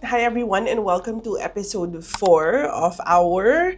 Hi everyone and welcome to episode 4 of our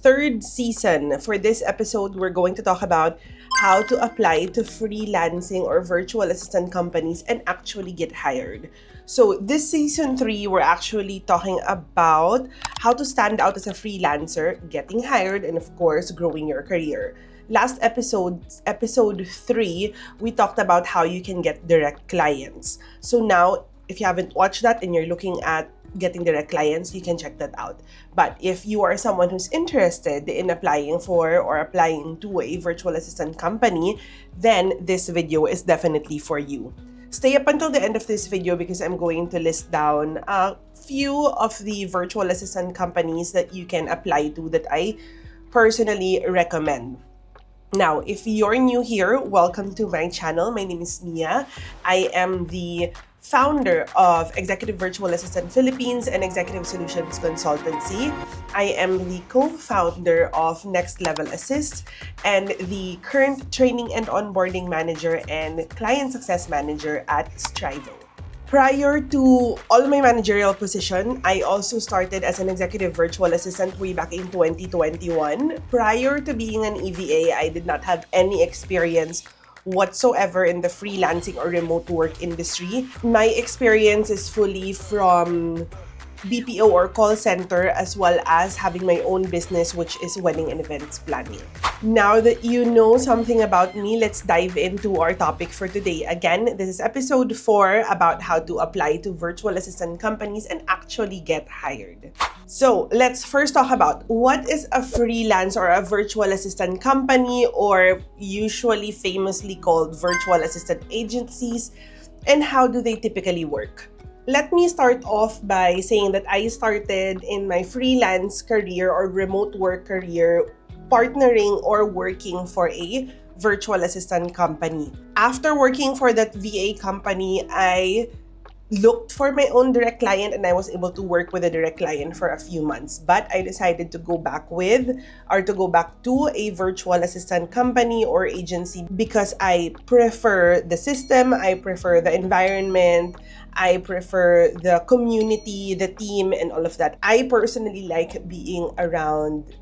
third season. For this episode, we're going to talk about how to apply to freelancing or virtual assistant companies and actually get hired. So, this season 3, we're actually talking about how to stand out as a freelancer, getting hired, and of course, growing your career. Last episode 3, we talked about how you can get direct clients. So now, if you haven't watched that and you're looking at getting direct clients, you can check that out. But if you are someone who's interested in applying for or applying to a virtual assistant company, then this video is definitely for you. Stay up until the end of this video because I'm going to list down a few of the virtual assistant companies that you can apply to that I personally recommend. Now, if you're new here, welcome to my channel. My name is Mia. I am the founder of Executive Virtual Assistant Philippines and Executive Solutions Consultancy. I am the co-founder of Next Level Assist and the current training and onboarding manager and client success manager at Strivo. Prior to all my managerial position, I also started as an executive virtual assistant way back in 2021. Prior to being an EVA, I did not have any experience whatsoever in the freelancing or remote work industry. My experience is fully from BPO or call center, as well as having my own business, which is wedding and events planning. Now that you know something about me, let's dive into our topic for today. Again, this is episode 4 about how to apply to virtual assistant companies and actually get hired. So let's first talk about what is a freelance or a virtual assistant company, or usually famously called virtual assistant agencies, and how do they typically work. Let me start off by saying that I started in my freelance career or remote work career partnering or working for a virtual assistant company. After working for that VA company, I looked for my own direct client and I was able to work with a direct client for a few months. But I decided to go back to a virtual assistant company or agency because I prefer the system, I prefer the environment, I prefer the community, the team, and all of that. I personally like being around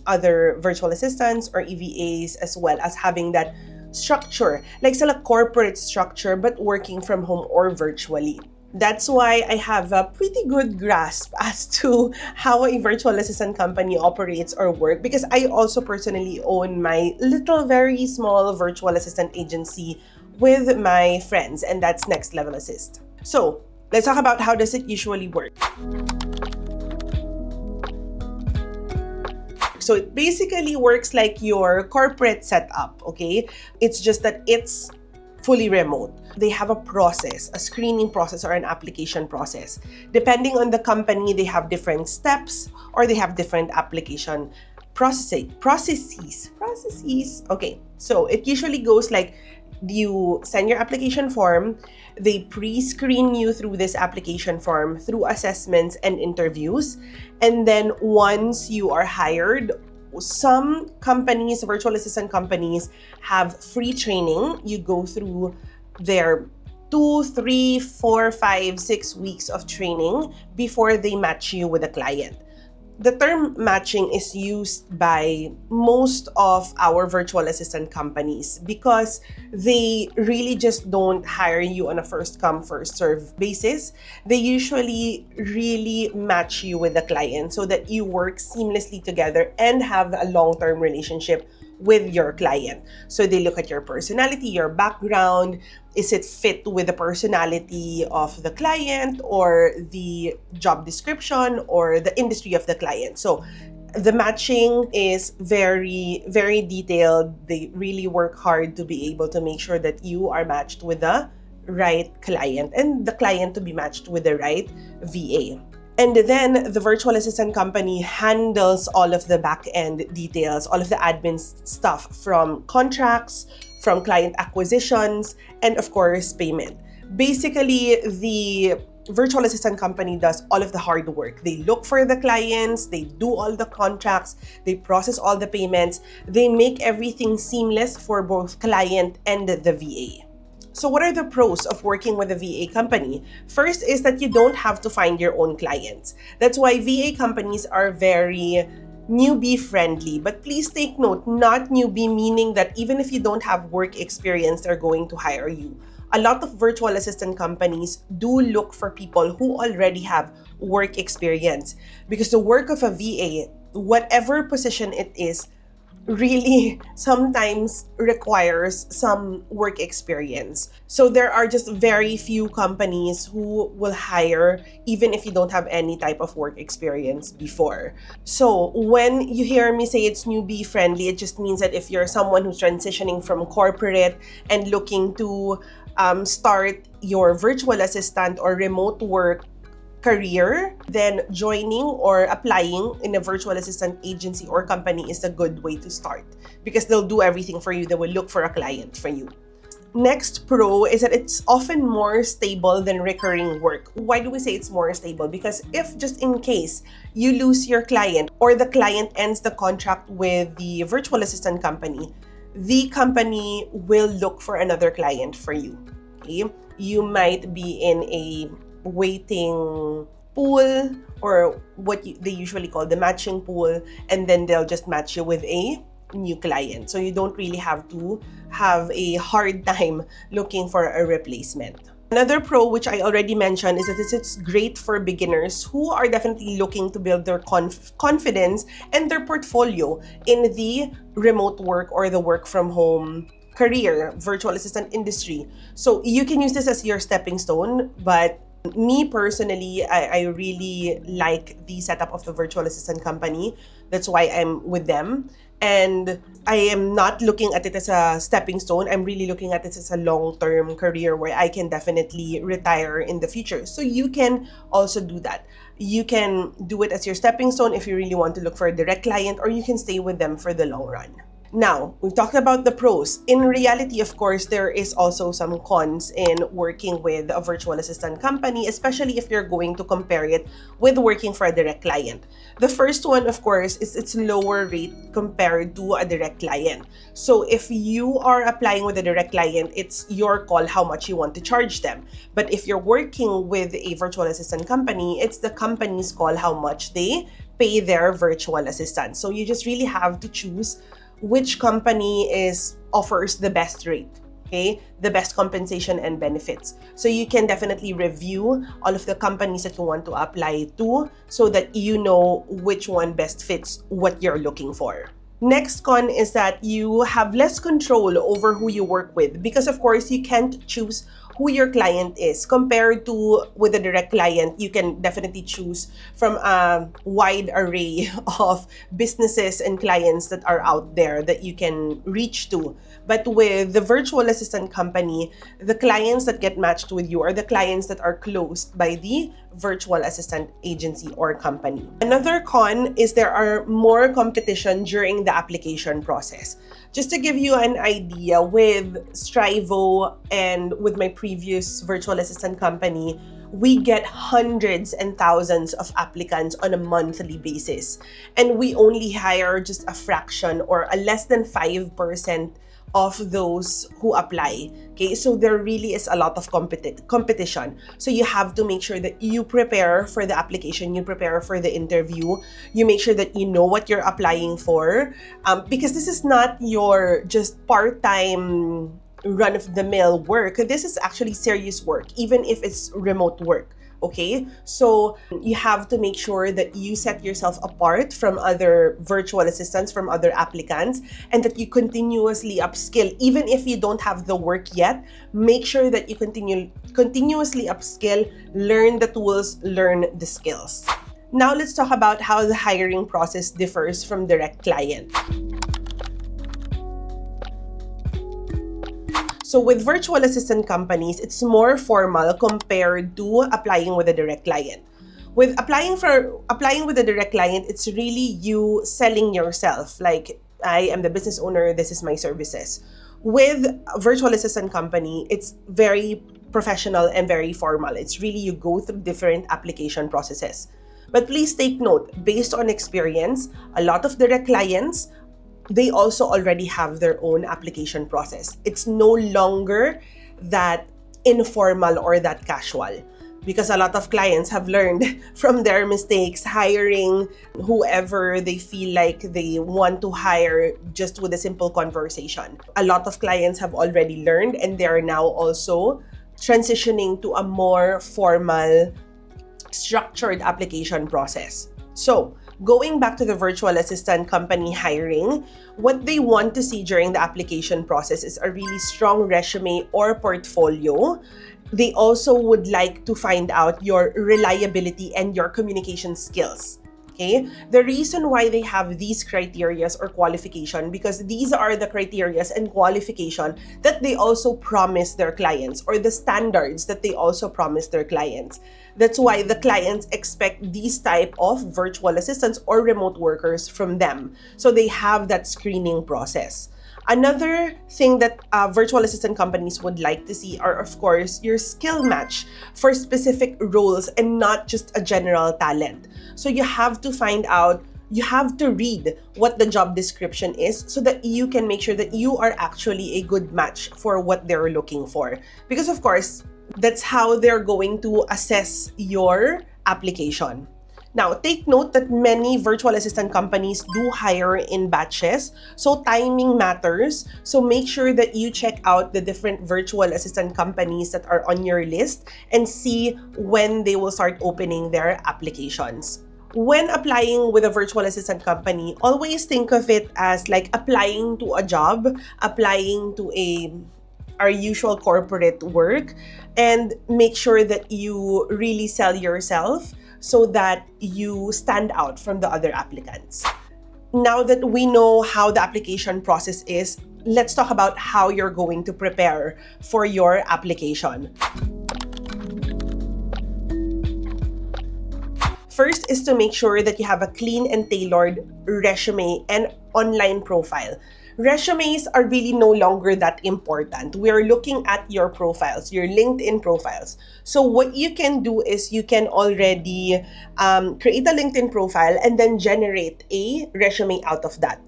other virtual assistants or EVAs, as well as having that structure, like sa corporate structure, but working from home or virtually. That's why I have a pretty good grasp as to how a virtual assistant company operates or work, because I also personally own my little, very small virtual assistant agency with my friends, and that's Next Level Assist. So let's talk about how does it usually work. So it basically works like your corporate setup, okay? It's just that it's fully remote. They have a process, a screening process or an application process. Depending on the company, they have different steps or they have different application processes. Okay, so it usually goes like you send your application form, they pre-screen you through this application form through assessments and interviews, and then once you are hired, some companies, virtual assistant companies, have free training. You go through their 2, 3, 4, 5, 6 weeks of training before they match you with a client. The term matching is used by most of our virtual assistant companies because they really just don't hire you on a first come, first serve basis. They usually really match you with the client so that you work seamlessly together and have a long-term relationship with your client. So they look at your personality, your background. Is it fit with the personality of the client or the job description or the industry of the client? So the matching is very, very detailed. They really work hard to be able to make sure that you are matched with the right client and the client to be matched with the right VA. And then the virtual assistant company handles all of the back-end details, all of the admin stuff, from contracts, from client acquisitions, and of course, payment. Basically, the virtual assistant company does all of the hard work. They look for the clients, they do all the contracts, they process all the payments, they make everything seamless for both client and the VA. So what are the pros of working with a VA company? First is that you don't have to find your own clients. That's why VA companies are very newbie friendly. But please take note, not newbie meaning that even if you don't have work experience, they're going to hire you. A lot of virtual assistant companies do look for people who already have work experience, because the work of a VA, whatever position it is, really sometimes requires some work experience. So there are just very few companies who will hire even if you don't have any type of work experience before. So when you hear me say it's newbie friendly, it just means that if you're someone who's transitioning from corporate and looking to start your virtual assistant or remote work career, then joining or applying in a virtual assistant agency or company is a good way to start, because they'll do everything for you. They will look for a client for you. Next pro is that it's often more stable than recurring work. Why do we say it's more stable? Because if just in case you lose your client or the client ends the contract with the virtual assistant company, the company will look for another client for you. Okay? You might be in a waiting pool, or they usually call the matching pool, and then they'll just match you with a new client. So you don't really have to have a hard time looking for a replacement. Another pro, which I already mentioned, is that it's great for beginners who are definitely looking to build their confidence and their portfolio in the remote work or the work from home career, virtual assistant industry. So you can use this as your stepping stone, but me personally, I really like the setup of the virtual assistant company. That's why I'm with them. And I am not looking at it as a stepping stone. I'm really looking at it as a long-term career where I can definitely retire in the future. So you can also do that. You can do it as your stepping stone if you really want to look for a direct client, or you can stay with them for the long run. Now, we've talked about the pros. In reality, of course, there is also some cons in working with a virtual assistant company, especially if you're going to compare it with working for a direct client. The first one, of course, is its lower rate compared to a direct client. So if you are applying with a direct client, it's your call how much you want to charge them. But if you're working with a virtual assistant company, it's the company's call how much they pay their virtual assistant. So you just really have to choose which company offers the best rate, okay, the best compensation and benefits. So you can definitely review all of the companies that you want to apply to, so that you know which one best fits what you're looking for. Next con is that you have less control over who you work with, because of course you can't choose who your client is. Compared to with a direct client, you can definitely choose from a wide array of businesses and clients that are out there that you can reach to. But with the virtual assistant company, the clients that get matched with you are the clients that are closed by the virtual assistant agency or company. Another con is there are more competition during the application process. Just to give you an idea, with Strivo and with my previous virtual assistant company, we get hundreds and thousands of applicants on a monthly basis. And we only hire just a fraction or a less than 5% of those who apply. Okay, so there really is a lot of competition. So you have to make sure that you prepare for the application, you prepare for the interview, you make sure that you know what you're applying for, because this is not your just part-time run-of-the-mill work. This is actually serious work, even if it's remote work. Okay, so you have to make sure that you set yourself apart from other virtual assistants, from other applicants, and that you continuously upskill. Even if you don't have the work yet, make sure that you continuously upskill, learn the tools, learn the skills. Now let's talk about how the hiring process differs from direct client. So with virtual assistant companies, it's more formal compared to applying with a direct client. With applying with a direct client, it's really you selling yourself. Like, I am the business owner, this is my services. With a virtual assistant company, it's very professional and very formal. It's really you go through different application processes. But please take note, based on experience, a lot of direct clients, they also already have their own application process. It's no longer that informal or that casual. Because a lot of clients have learned from their mistakes hiring whoever they feel like they want to hire just with a simple conversation. A lot of clients have already learned, and they are now also transitioning to a more formal, structured application process. So, going back to the virtual assistant company hiring, what they want to see during the application process is a really strong resume or portfolio. They also would like to find out your reliability and your communication skills. Okay? The reason why they have these criterias or qualification, because these are the criterias and qualification that they also promise their clients, or the standards that they also promise their clients. That's why the clients expect these type of virtual assistants or remote workers from them. So they have that screening process. Another thing that virtual assistant companies would like to see are, of course, your skill match for specific roles and not just a general talent. So you have to find out, you have to read what the job description is so that you can make sure that you are actually a good match for what they're looking for. Because, of course, that's how they're going to assess your application. Now, take note that many virtual assistant companies do hire in batches, so timing matters. So make sure that you check out the different virtual assistant companies that are on your list and see when they will start opening their applications. When applying with a virtual assistant company, always think of it as like applying to a job, applying to our usual corporate work, and make sure that you really sell yourself so that you stand out from the other applicants. Now that we know how the application process is, let's talk about how you're going to prepare for your application. First is to make sure that you have a clean and tailored resume and online profile. Resumes are really no longer that important. We are looking at your profiles, your LinkedIn profiles. So what you can do is you can already create a LinkedIn profile and then generate a resume out of that.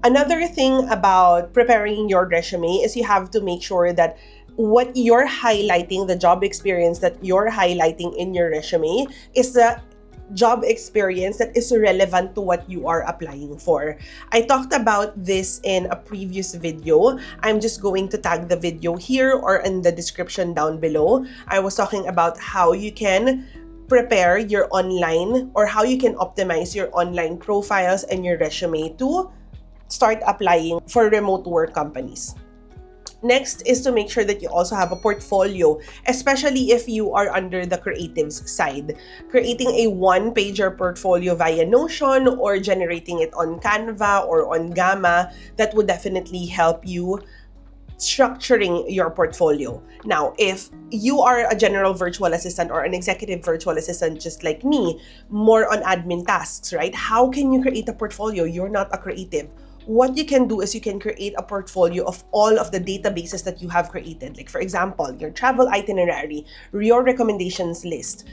Another thing about preparing your resume is you have to make sure that what you're highlighting, the job experience that you're highlighting in your resume, is the job experience that is relevant to what you are applying for. I talked about this in a previous video. I'm just going to tag the video here or in the description down below. I was talking about how you can prepare your online, or how you can optimize your online profiles and your resume to start applying for remote work companies. Next is to make sure that you also have a portfolio, especially if you are under the creatives side. Creating a one-pager portfolio via Notion or generating it on Canva or on Gamma, that would definitely help you structuring your portfolio. Now, if you are a general virtual assistant or an executive virtual assistant just like me, more on admin tasks, right? How can you create a portfolio? You're not a creative. What you can do is you can create a portfolio of all of the databases that you have created. Like, for example, your travel itinerary, your recommendations list,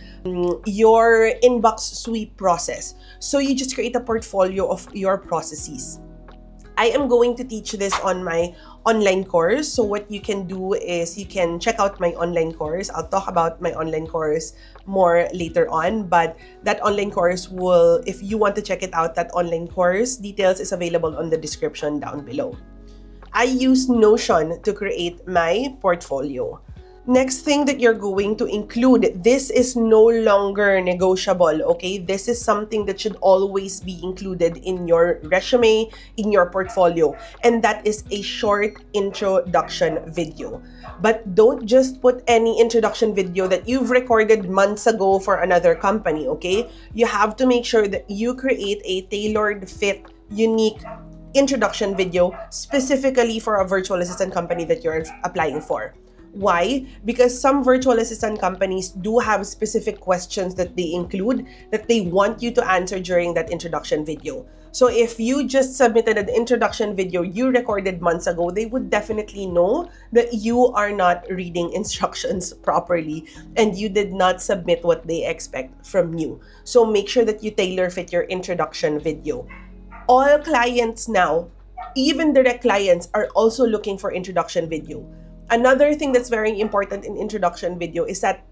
your inbox sweep process. So you just create a portfolio of your processes. I am going to teach this on my online course. So what you can do is you can check out my online course. I'll talk about my online course more later on, but that online course will, if you want to check it out, that online course details is available on the description down below. I use Notion to create my portfolio. Next thing that you're going to include, this is no longer negotiable, okay? This is something that should always be included in your resume, in your portfolio, and that is a short introduction video. But don't just put any introduction video that you've recorded months ago for another company, okay? You have to make sure that you create a tailored fit, unique introduction video specifically for a virtual assistant company that you're applying for. Why? Because some virtual assistant companies do have specific questions that they include that they want you to answer during that introduction video. So if you just submitted an introduction video you recorded months ago, they would definitely know that you are not reading instructions properly and you did not submit what they expect from you. So make sure that you tailor fit your introduction video. All clients now, even direct clients, are also looking for introduction video. Another thing that's very important in introduction video is that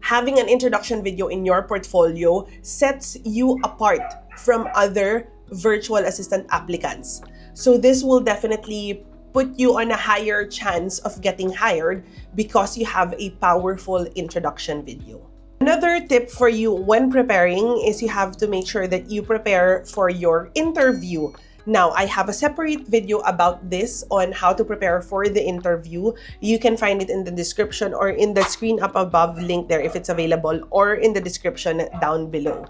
having an introduction video in your portfolio sets you apart from other virtual assistant applicants. So this will definitely put you on a higher chance of getting hired because you have a powerful introduction video. Another tip for you when preparing is you have to make sure that you prepare for your interview. Now, I have a separate video about this on how to prepare for the interview. You can find it in the description or in the screen up above link there if it's available, or in the description down below.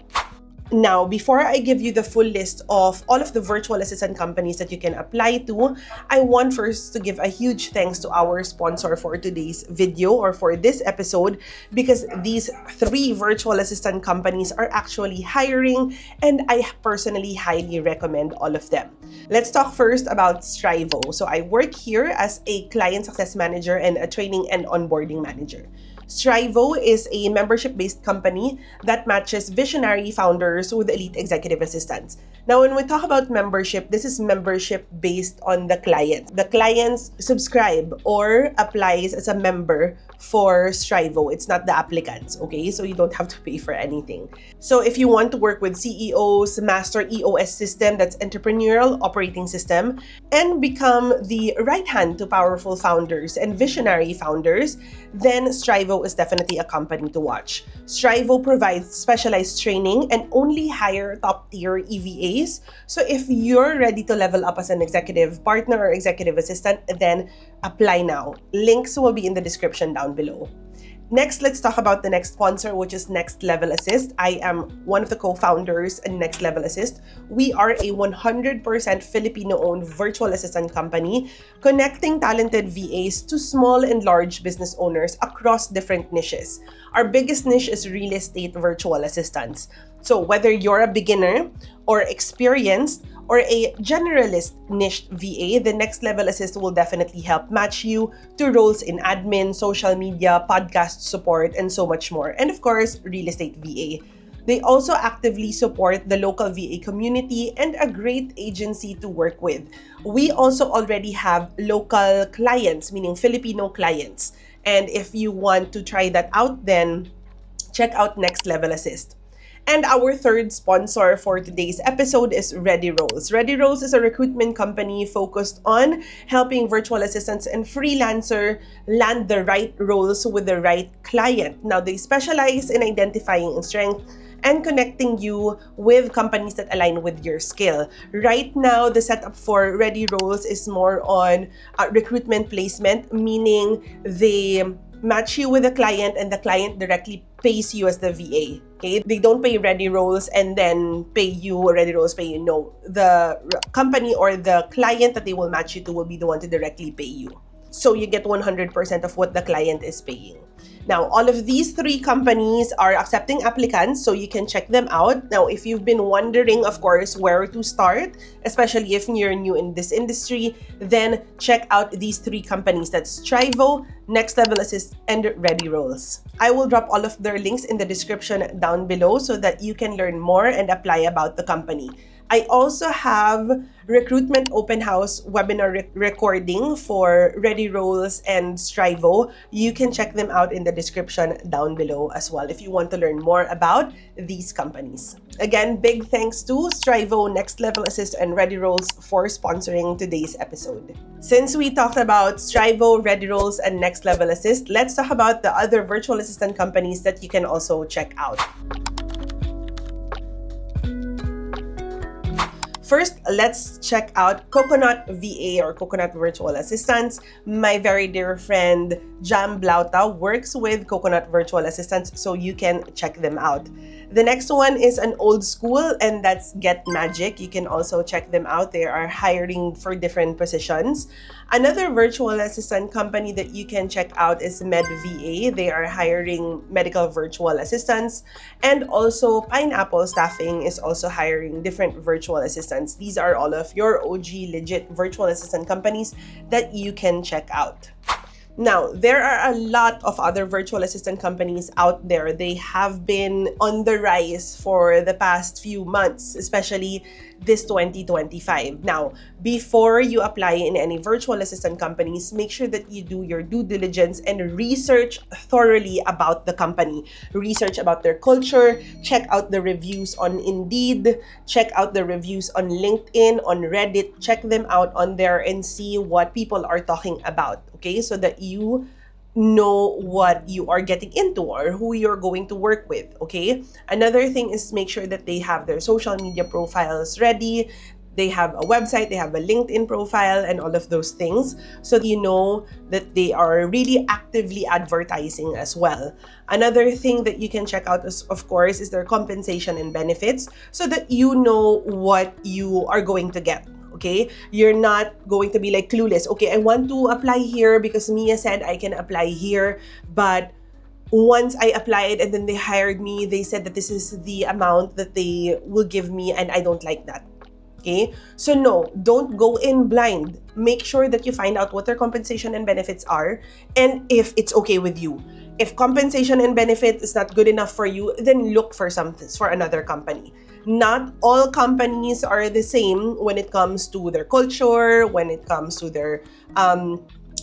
Now, before I give you the full list of all of the virtual assistant companies that you can apply to, I want first to give a huge thanks to our sponsor for today's video or for this episode, because these 3 virtual assistant companies are actually hiring and I personally highly recommend all of them. Let's talk first about Strivo. So I work here as a client success manager and a training and onboarding manager. Strivo is a membership-based company that matches visionary founders with elite executive assistants. Now, when we talk about membership, this is membership based on the client. The clients subscribe or applies as a member for Strivo. It's not the applicants, okay? So you don't have to pay for anything. So if you want to work with CEOs, master EOS system, that's entrepreneurial operating system, and become the right hand to powerful founders and visionary founders, then Strivo is definitely a company to watch. Strivo provides specialized training and only hire top-tier EVAs. So if you're ready to level up as an executive partner or executive assistant, then apply now. Links will be in the description down below. Next, let's talk about the next sponsor, which is Next Level Assist. I am one of the co-founders in Next Level Assist. We are a 100% Filipino-owned virtual assistant company connecting talented VAs to small and large business owners across different niches. Our biggest niche is real estate virtual assistants. So whether you're a beginner or experienced or a generalist niche VA, the Next Level Assist will definitely help match you to roles in admin, social media, podcast support, and so much more. And of course, real estate VA. They also actively support the local VA community and a great agency to work with. We also already have local clients, meaning Filipino clients. And if you want to try that out, then check out Next Level Assist. And our third sponsor for today's episode is ReadyRolls. ReadyRolls is a recruitment company focused on helping virtual assistants and freelancer land the right roles with the right client. Now, they specialize in identifying strength and connecting you with companies that align with your skill. Right now, the setup for ReadyRolls is more on recruitment placement, meaning they match you with a client and the client directly pays you as the VA. Okay? They don't pay ReadyRolls and then pay you, or ReadyRolls pay you. No, the company or the client that they will match you to will be the one to directly pay you. So you get 100% of what the client is paying. Now, all of these 3 companies are accepting applicants, so you can check them out. Now, if you've been wondering, of course, where to start, especially if you're new in this industry, then check out these 3 companies. That's Strivo, Next Level Assist, and ReadyRolls. I will drop all of their links in the description down below so that you can learn more and apply about the company. I also have recruitment open house webinar recording for ReadyRolls and Strivo. You can check them out in the description down below as well if you want to learn more about these companies. Again, big thanks to Strivo, Next Level Assist, and ReadyRolls for sponsoring today's episode. Since we talked about Strivo, ReadyRolls, and Next Level Assist, let's talk about the other virtual assistant companies that you can also check out. First, let's check out Coconut VA or Coconut Virtual Assistants. My very dear friend Jam Blauta works with Coconut Virtual Assistants, so you can check them out. The next one is an old school, and that's Get Magic. You can also check them out. They are hiring for different positions. Another virtual assistant company that you can check out is Med VA. They are hiring medical virtual assistants. And also Pineapple Staffing is also hiring different virtual assistants. These are all of your OG legit virtual assistant companies that you can check out. Now, there are a lot of other virtual assistant companies out there. They have been on the rise for the past few months, especially this 2025. Now, before you apply in any virtual assistant companies, make sure that you do your due diligence and research thoroughly about the company. Research about their culture, check out the reviews on Indeed, check out the reviews on LinkedIn, on Reddit, check them out on there and see what people are talking about, okay? So that you know what you are getting into or who you're going to work with, okay? Another thing is make sure that they have their social media profiles ready, they have a website, they have a LinkedIn profile, and all of those things, so that you know that they are really actively advertising as well. Another thing that you can check out is, of course, is their compensation and benefits, so that you know what you are going to get. Okay, you're not going to be like clueless. Okay, I want to apply here because Mia said I can apply here, but once I applied and then they hired me, they said that this is the amount that they will give me and I don't like that. Okay, so no, don't go in blind. Make sure that you find out what their compensation and benefits are and if it's okay with you. If compensation and benefit is not good enough for you, then look for another company. Not all companies are the same when it comes to their culture, when it comes to their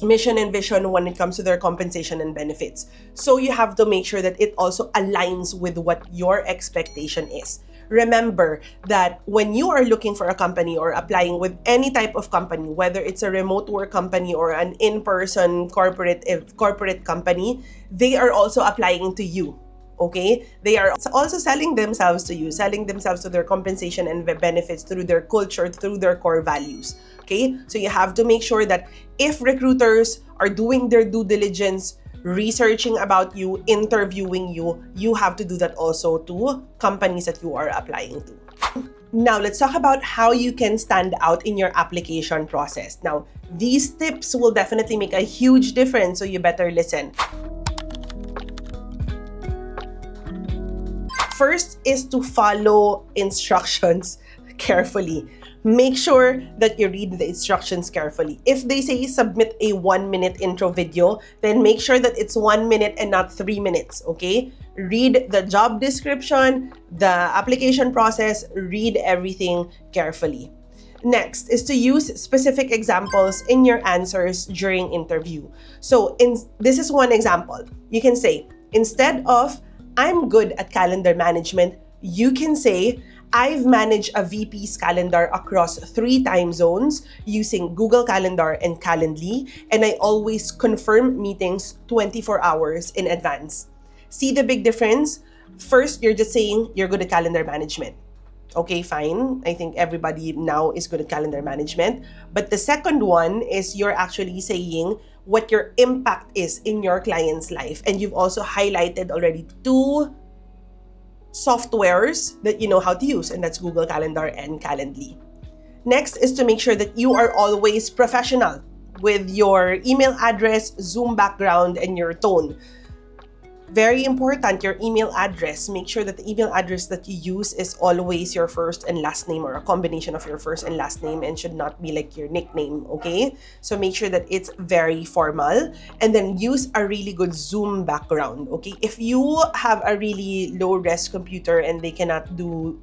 mission and vision, when it comes to their compensation and benefits. So you have to make sure that it also aligns with what your expectation is. Remember that when you are looking for a company or applying with any type of company, whether it's a remote work company or an in-person corporate company, they are also applying to you. Okay, they are also selling themselves to you, selling themselves to their compensation and benefits through their culture, through their core values. Okay, so you have to make sure that if recruiters are doing their due diligence, researching about you, interviewing you, you have to do that also to companies that you are applying to. Now, let's talk about how you can stand out in your application process. Now, these tips will definitely make a huge difference, so you better listen. First is to follow instructions carefully. Make sure that you read the instructions carefully. If they say submit a 1-minute intro video, then make sure that it's 1 minute and not 3 minutes, okay? Read the job description, the application process, read everything carefully. Next is to use specific examples in your answers during interview. So this is one example. You can say, instead of I'm good at calendar management, you can say, I've managed a VP's calendar across 3 time zones using Google Calendar and Calendly, and I always confirm meetings 24 hours in advance. See the big difference? First, you're just saying you're good at calendar management. Okay, fine. I think everybody now is good at calendar management. But the second one is you're actually saying what your impact is in your client's life. And you've also highlighted already 2 softwares that you know how to use, and that's Google Calendar and Calendly. Next is to make sure that you are always professional with your email address, Zoom background, and your tone. Very important, your email address. Make sure that the email address that you use is always your first and last name or a combination of your first and last name and should not be like your nickname, okay? So make sure that it's very formal and then use a really good Zoom background, okay? If you have a really low-res computer and they cannot do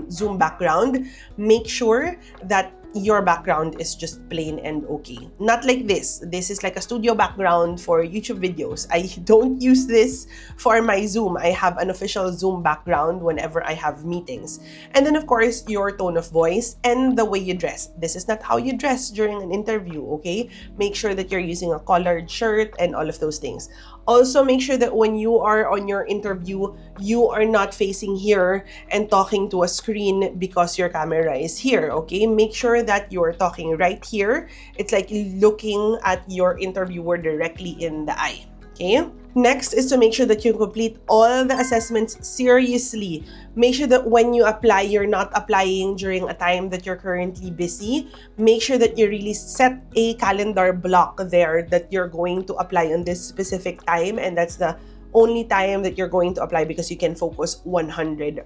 Zoom background, make sure that your background is just plain and okay. Not like this. This is like a studio background for YouTube videos. I don't use this for my Zoom. I have an official Zoom background whenever I have meetings. And then of course, your tone of voice and the way you dress. This is not how you dress during an interview, okay? Make sure that you're using a collared shirt and all of those things. Also, make sure that when you are on your interview, you are not facing here and talking to a screen because your camera is here, okay? Make sure that you are talking right here. It's like looking at your interviewer directly in the eye, okay? Next is to make sure that you complete all the assessments seriously. Make sure that when you apply, you're not applying during a time that you're currently busy. Make sure that you really set a calendar block there that you're going to apply on this specific time, and that's the only time that you're going to apply because you can focus 100%.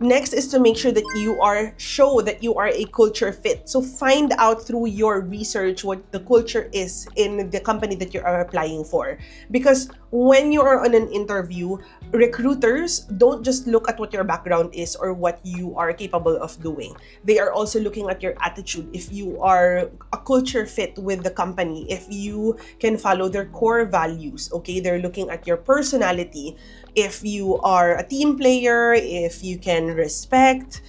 Next is to make sure that show that you are a culture fit. So find out through your research what the culture is in the company that you are applying for. Because when you are on an interview, recruiters don't just look at what your background is or what you are capable of doing. They are also looking at your attitude, if you are a culture fit with the company, if you can follow their core values, okay? They're looking at your personality, if you are a team player, if you can respect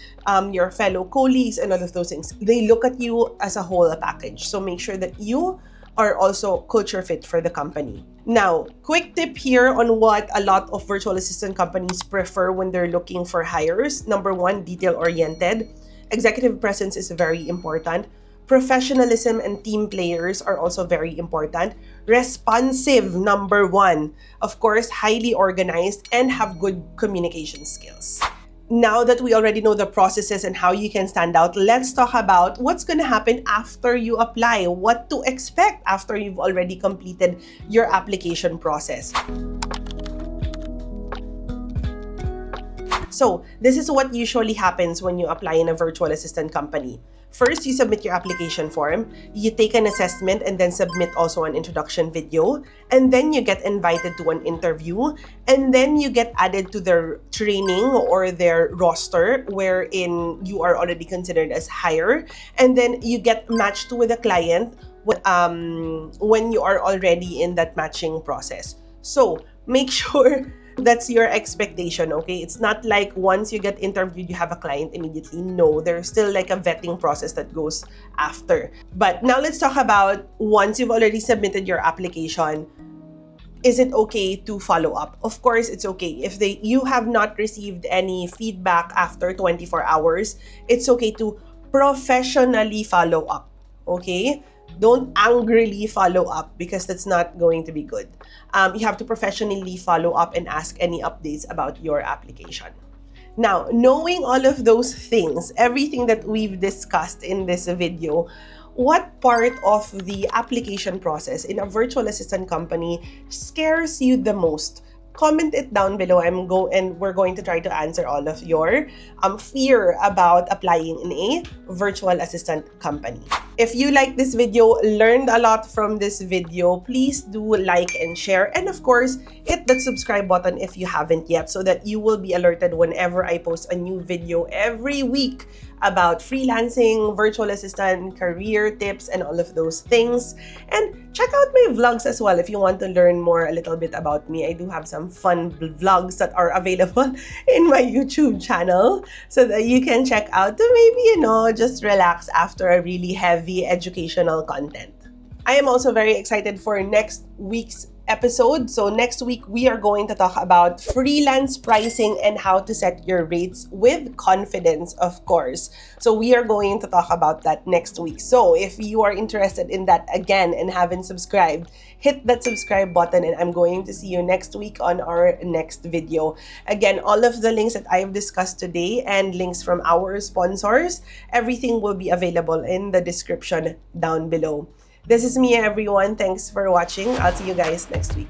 your fellow colleagues and all of those things. They look at you as a whole package. So make sure that you are also culture fit for the company. Now, quick tip here on what a lot of virtual assistant companies prefer when they're looking for hires. Number one, detail-oriented. Executive presence is very important. Professionalism and team players are also very important. Responsive, number one. Of course, highly organized and have good communication skills. Now that we already know the processes and how you can stand out, let's talk about what's going to happen after you apply, what to expect after you've already completed your application process. So, this is what usually happens when you apply in a virtual assistant company. First, you submit your application form, you take an assessment, and then submit also an introduction video, and then you get invited to an interview, and then you get added to their training or their roster wherein you are already considered as hire, and then you get matched with a client when you are already in that matching process. So, make sure that's your expectation, okay? It's not like once you get interviewed, you have a client immediately. No, there's still like a vetting process that goes after. But now let's talk about once you've already submitted your application, is it okay to follow up? Of course, it's okay. If you have not received any feedback after 24 hours, it's okay to professionally follow up, okay? Don't angrily follow up because that's not going to be good. You have to professionally follow up and ask any updates about your application. Now, knowing all of those things, everything that we've discussed in this video, what part of the application process in a virtual assistant company scares you the most? Comment it down below. We're going to try to answer all of your fear about applying in a virtual assistant company. If you like this video, learned a lot from this video, please do like and share. And of course, hit that subscribe button if you haven't yet so that you will be alerted whenever I post a new video every week about freelancing, virtual assistant, career tips, and all of those things. And check out my vlogs as well if you want to learn more a little bit about me. I do have some fun vlogs that are available in my YouTube channel so that you can check out to maybe, just relax after a really heavy educational content. I am also very excited for next week's episode. So next week, we are going to talk about freelance pricing and how to set your rates with confidence, of course. So we are going to talk about that next week. So if you are interested in that again and haven't subscribed, hit that subscribe button and I'm going to see you next week on our next video. Again, all of the links that I've discussed today and links from our sponsors, everything will be available in the description down below. This is Mia, everyone. Thanks for watching. I'll see you guys next week.